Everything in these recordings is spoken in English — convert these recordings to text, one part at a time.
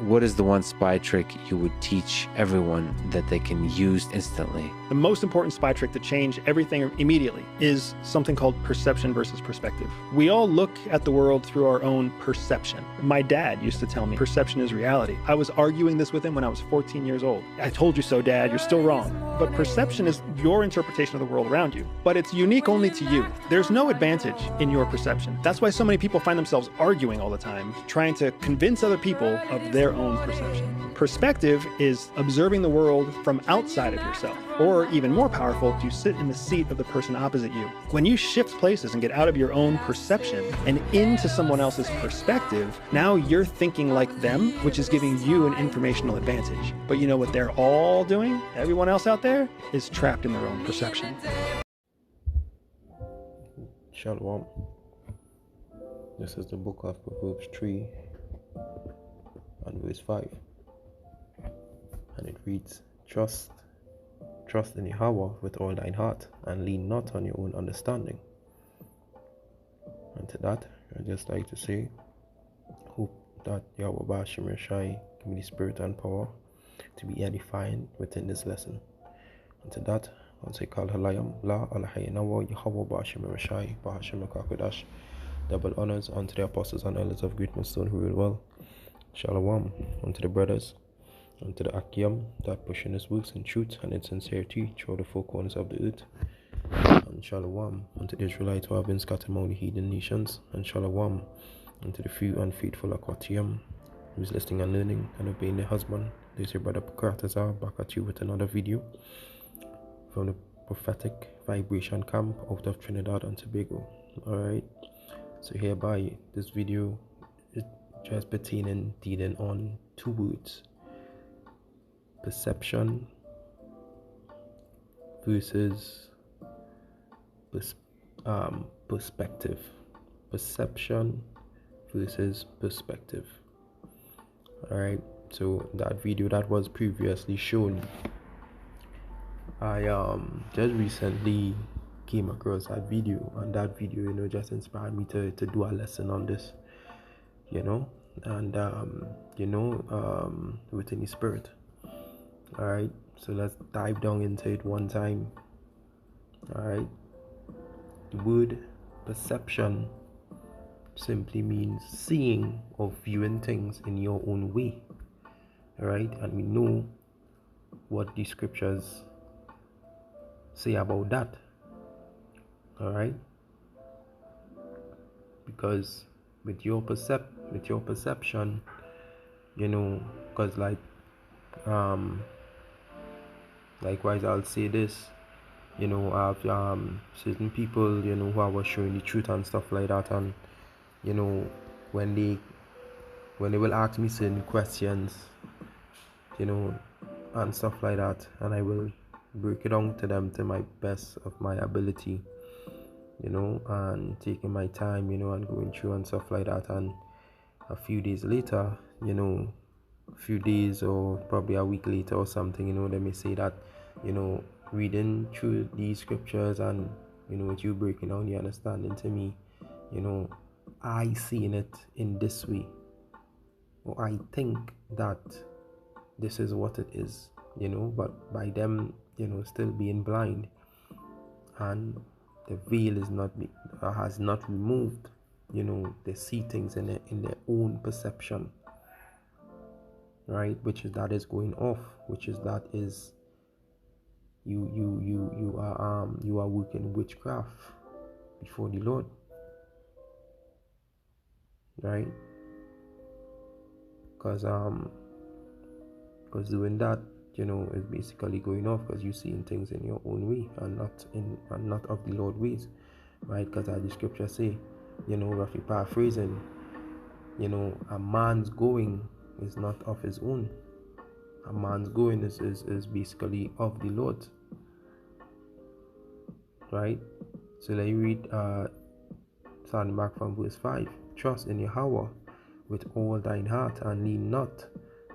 what is the one spy trick you would teach everyone that they can use instantly? The most important spy trick to change everything immediately is something called perception versus perspective. We all look at the world through our own perception. My dad used to tell me perception is reality. I was arguing this with him when I was 14 years old. I told you so, Dad, you're still wrong. But perception is your interpretation of the world around you. But it's unique only to you. There's no advantage in your perception. That's why so many people find themselves arguing all the time, trying to convince other people of their own perception. Perspective is observing the world from outside of yourself, or even more powerful, to sit in the seat of the person opposite you. When you shift places and get out of your own perception and into someone else's perspective, now you're thinking like them, which is giving you an informational advantage. But you know what they're all doing? Everyone else out there is trapped in their own perception. Shalom. This is the book of Proverbs 3 and verse 5. And it reads, Trust in Yahweh with all thine heart, and lean not on your own understanding. And to that, I'd just like to say, hope that Yahweh Bashim Rashai give me the spirit and power to be edifying within this lesson. And to that, I'll say, Kal Halayam, La Alahayanawa, Yahweh Bashim Rashai, Bahashim Kakodash. Double honors unto the apostles and elders of Great Millstone who rule well. Shalom unto the brothers, unto the Akim that push in his works in truth and in sincerity through the four corners of the earth. And Shalom unto the Israelites who have been scattered among the heathen nations. And Shalom unto the few unfaithful Aquatium who is listening and learning and obeying their husband. This is your brother Pakratazar back at you with another video from the prophetic vibration camp out of Trinidad and Tobago. Alright, so hereby this video is just pertaining dealing on two words: perception versus perspective. Perception versus perspective. Alright, so that video that was previously shown, I just recently came across that video, and that video just inspired me to do a lesson on this, and within the spirit. Alright, so let's dive down into it one time. Alright, the word perception simply means seeing or viewing things in your own way. Alright, and we know what the scriptures say about that. Alright, because with your perception, because likewise I'll say this, I've certain people who I was showing the truth and stuff like that, and when they will ask me certain questions, and stuff like that, and I will break it down to them to my best of my ability, and taking my time, and going through and stuff like that. And a few days later, a few days or probably a week later or something, they may say that, reading through these scriptures and, with you breaking down the understanding to me, I seen it in this way, or I think that this is what it is, but by them, still being blind, and the veil is has not removed, they see things in their own perception, right? Which is that is going off, which is that is you are working witchcraft before the Lord, right? Because doing that, is basically going off, because you're seeing things in your own way and not of the Lord ways, right? Because as the scripture say, roughly paraphrasing, a man's going is not of his own. A man's going is basically of the Lord, right? So let you read starting back from verse 5. Trust in Yahweh with all thine heart, and lean not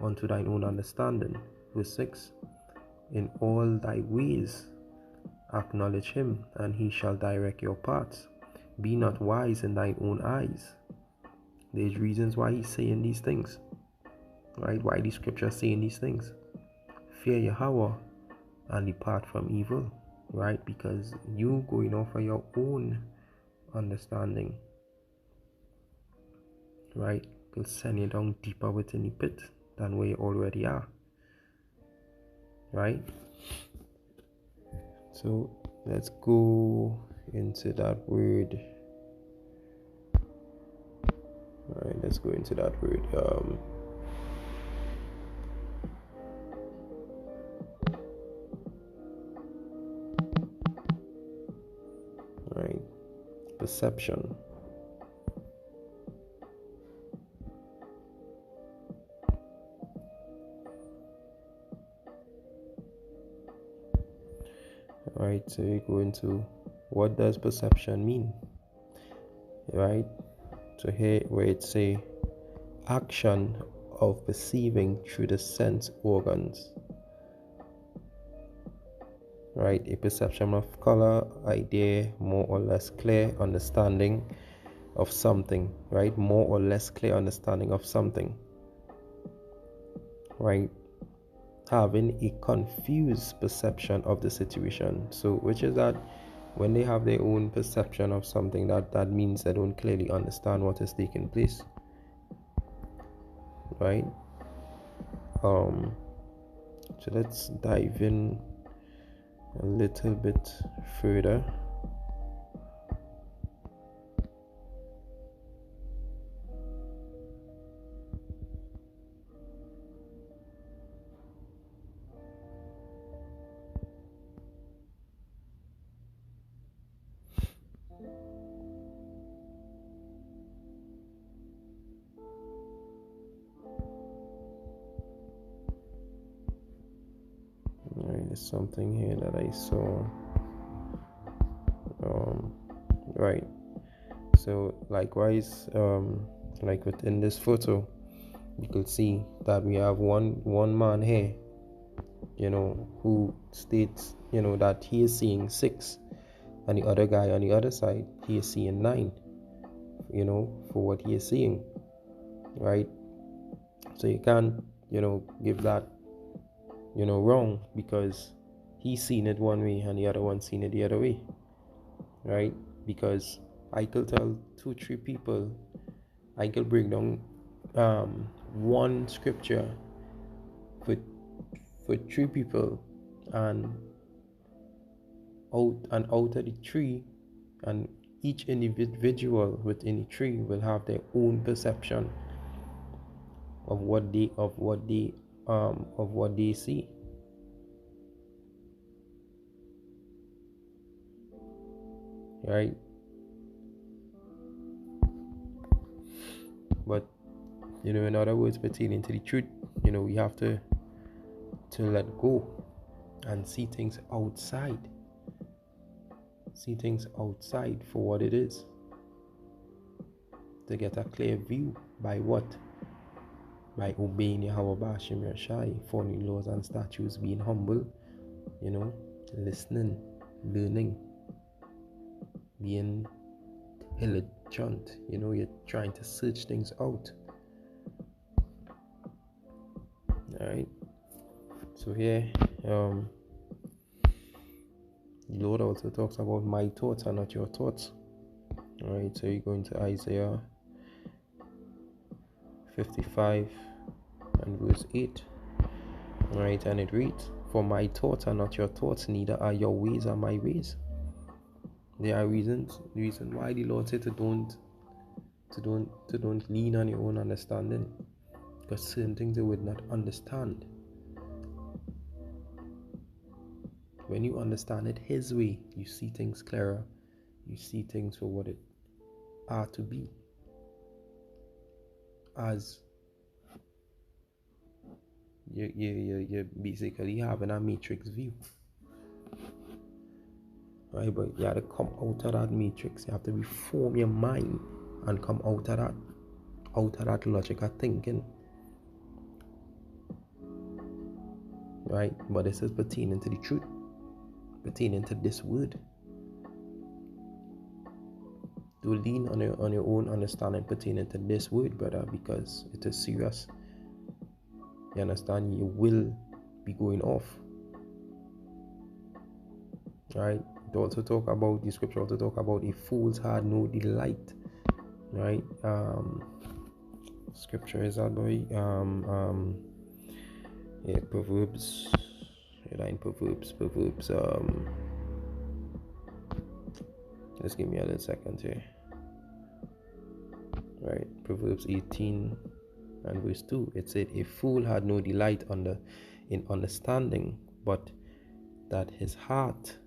unto thine own understanding. Verse 6. In all thy ways acknowledge him, and he shall direct your paths. Be not wise in thine own eyes. There's reasons why he's saying these things. right? Why the scripture saying these things? Fear Yahweh and depart from evil, right? Because you going off of your own understanding, right, will send you down deeper within the pit than where you already are, right? So let's go into that word. All right, let's go into that word. All right, perception. All right, so you go into what does perception mean, right? So here where it say action of perceiving through the sense organs, right? A perception of color, idea, more or less clear understanding of something, right? More or less clear understanding of something, right? Having a confused perception of the situation. So which is that when they have their own perception of something, that means they don't clearly understand what is taking place, right? So let's dive in a little bit further. All right, there's something here that I saw. Right. So likewise, like within this photo, you could see that we have one man here, who states, that he is seeing 6, and the other guy on the other side, he is seeing 9, for what he is seeing, right? So you can't, give that, wrong, because he's seen it one way and the other one seen it the other way, right? Because I could tell 2-3 people, I could bring down one scripture for 3 people, and out of the 3, and each individual within the 3 will have their own perception of what they see, right? But in other words, pertaining to the truth, we have to let go and see things outside for what it is, to get a clear view. By what? By obeying Yahweh Bashim Yashai, following laws and statutes, being humble, listening, learning, being diligent, you're trying to search things out. Alright, so here the Lord also talks about my thoughts are not your thoughts. Alright, so you go into Isaiah 55 and verse 8. Alright, and it reads, for my thoughts are not your thoughts, neither are your ways are my ways. There are reason why the Lord said to don't lean on your own understanding, because certain things you would not understand. When you understand it His way, you see things clearer. You see things for what it are to be, as you're basically having a matrix view, right? But you have to come out of that matrix. You have to reform your mind and come out of that logical thinking, right? But this is pertaining to the truth, pertaining to this word. To lean on your own understanding pertaining to this word, brother, because it is serious. You understand? You will be going off. Right? The scripture also talk about a fool's heart no delight. Right? Scripture is that boy. Proverbs. Proverbs. Just give me a little second here. Right? Proverbs 18 and verse 2. It said, "A fool had no delight in understanding, but that his heart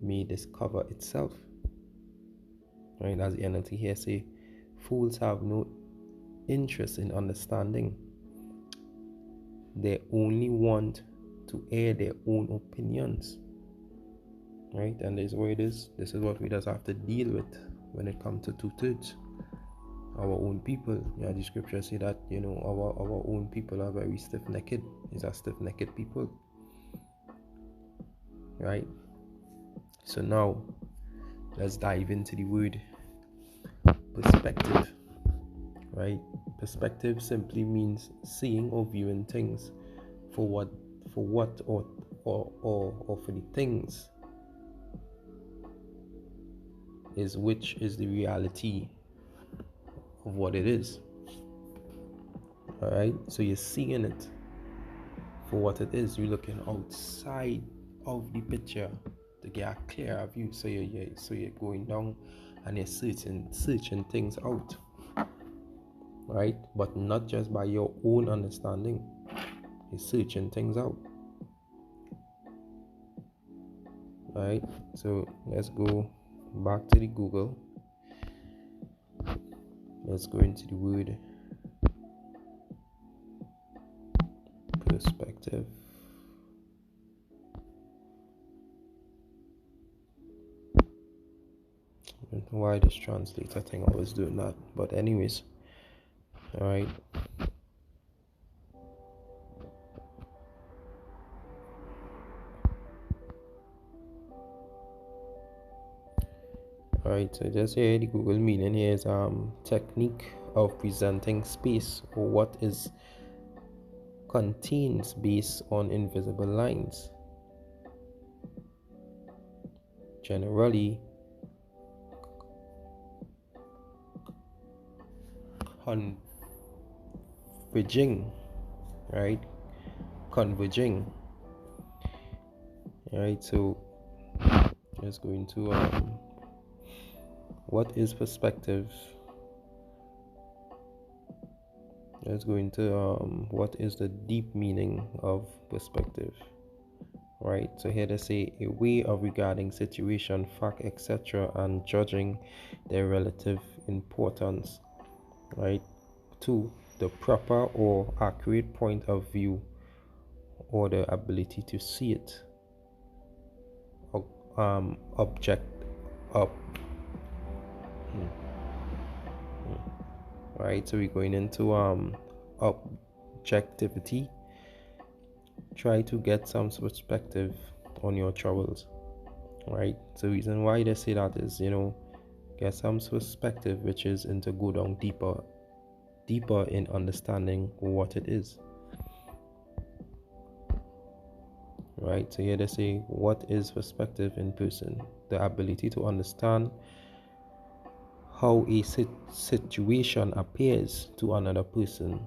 may discover itself." Right? As the NLT here say, fools have no interest in understanding. They only want to air their own opinions. Right? And this is what it is. This is what we just have to deal with when it comes to 2/3. Our own people. Yeah, the scripture say that, our own people are very stiff-necked. These are stiff-necked people. Right? So now, let's dive into the word perspective. Right? Perspective simply means seeing or viewing things for what or for the things which is the reality of what it is. Alright, so you're seeing it for what it is. You're looking outside of the picture to get a clearer view. So you're going down and you're searching things out. Right? But not just by your own understanding. You're searching things out. Right? So let's go back to the Google. Let's go into the word perspective. I don't know why this translator thing always doing that, but anyways, all right. Alright, so just here the Google meaning here is technique of presenting space or what is contains based on invisible lines. Generally converging, right? Converging. Alright, so just going to what is perspective? Let's go into what is the deep meaning of perspective. Right, so here they say a way of regarding situation, fact, etc., and judging their relative importance. Right, 2, the proper or accurate point of view or the ability to see it. Right, so we're going into objectivity. Try to get some perspective on your troubles. Right, so the reason why they say that is, get some perspective, which is into go down deeper in understanding what it is. Right, so here they say what is perspective in person? The ability to understand how a situation appears to another person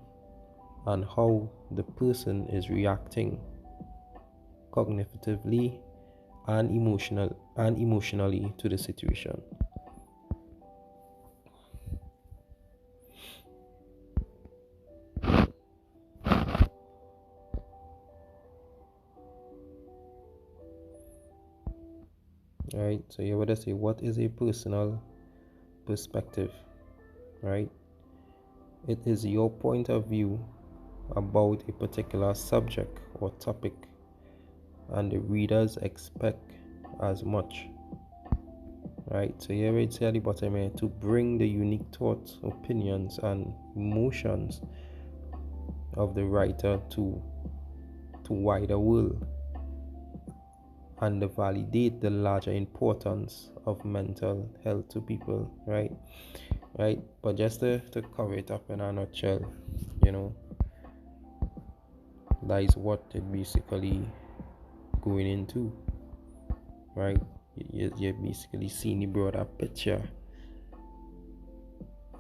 and how the person is reacting cognitively and emotionally to the situation. Right, so here what I say, what is a personal perspective? Right, it is your point of view about a particular subject or topic, and the readers expect as much. Right, so here it's at the bottom here, to bring the unique thoughts, opinions, and emotions of the writer to wider world, and to validate the larger importance of mental health to people. Right, but just to cover it up in a nutshell, that is what it basically going into, right? You're basically seeing the broader picture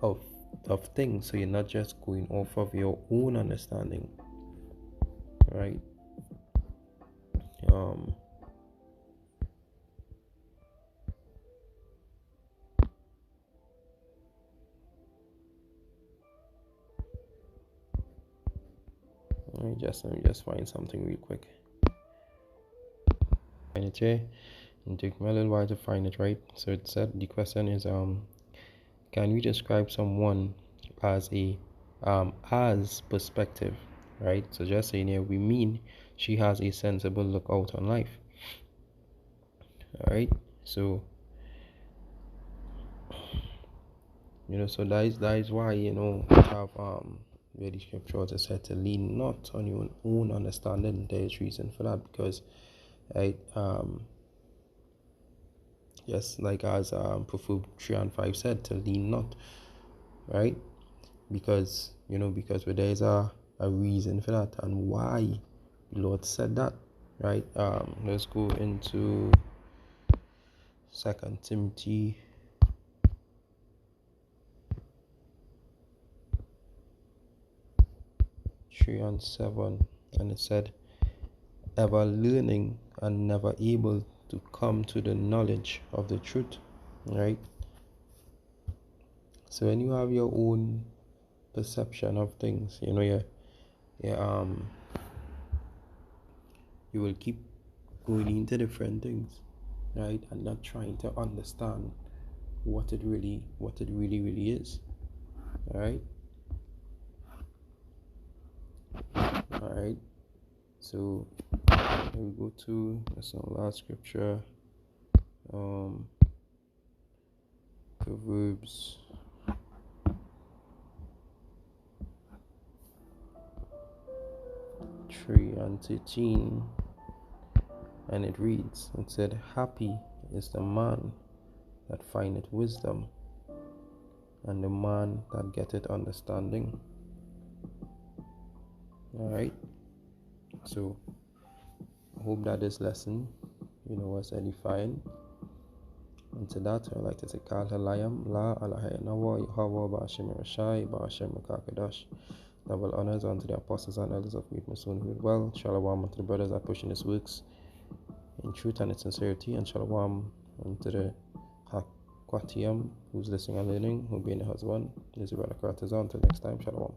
of things, so you're not just going off of your own understanding, right? Let me just find something real quick. Find it here. It took me a little while to find it, right? So it said the question is can we describe someone as a as perspective, right? So just saying here, we mean she has a sensible look out on life. All right, so so that is why we have where the scriptures are said to lean not on your own understanding. There is reason for that, because right, yes, like as Proverbs 3:5 said, to lean not, right? Because because there is a reason for that, and why the Lord said that, right? Let's go into 2 Timothy 3:7, and it said, ever learning and never able to come to the knowledge of the truth, right? So when you have your own perception of things, you will keep going into different things, right, and not trying to understand what it really is. All right, so we go to the last scripture, Proverbs 3:13, and it reads, it said, happy is the man that findeth wisdom, and the man that getteth understanding. All right, so I hope that this lesson was edifying. And to that, I'd like to say, Kal Halayam, La Alahay Nawa, Yahweh, Ba'ashem Rashai, Ba'ashem Makakadash. Double honors unto the apostles and elders of Great Mason who did well. Shalom unto the brothers that pushing his works in truth and in sincerity. And shalom unto the Hakwatiyam who's listening and learning, who being the husband. This is Brother Karatazan. Until next time, shalom.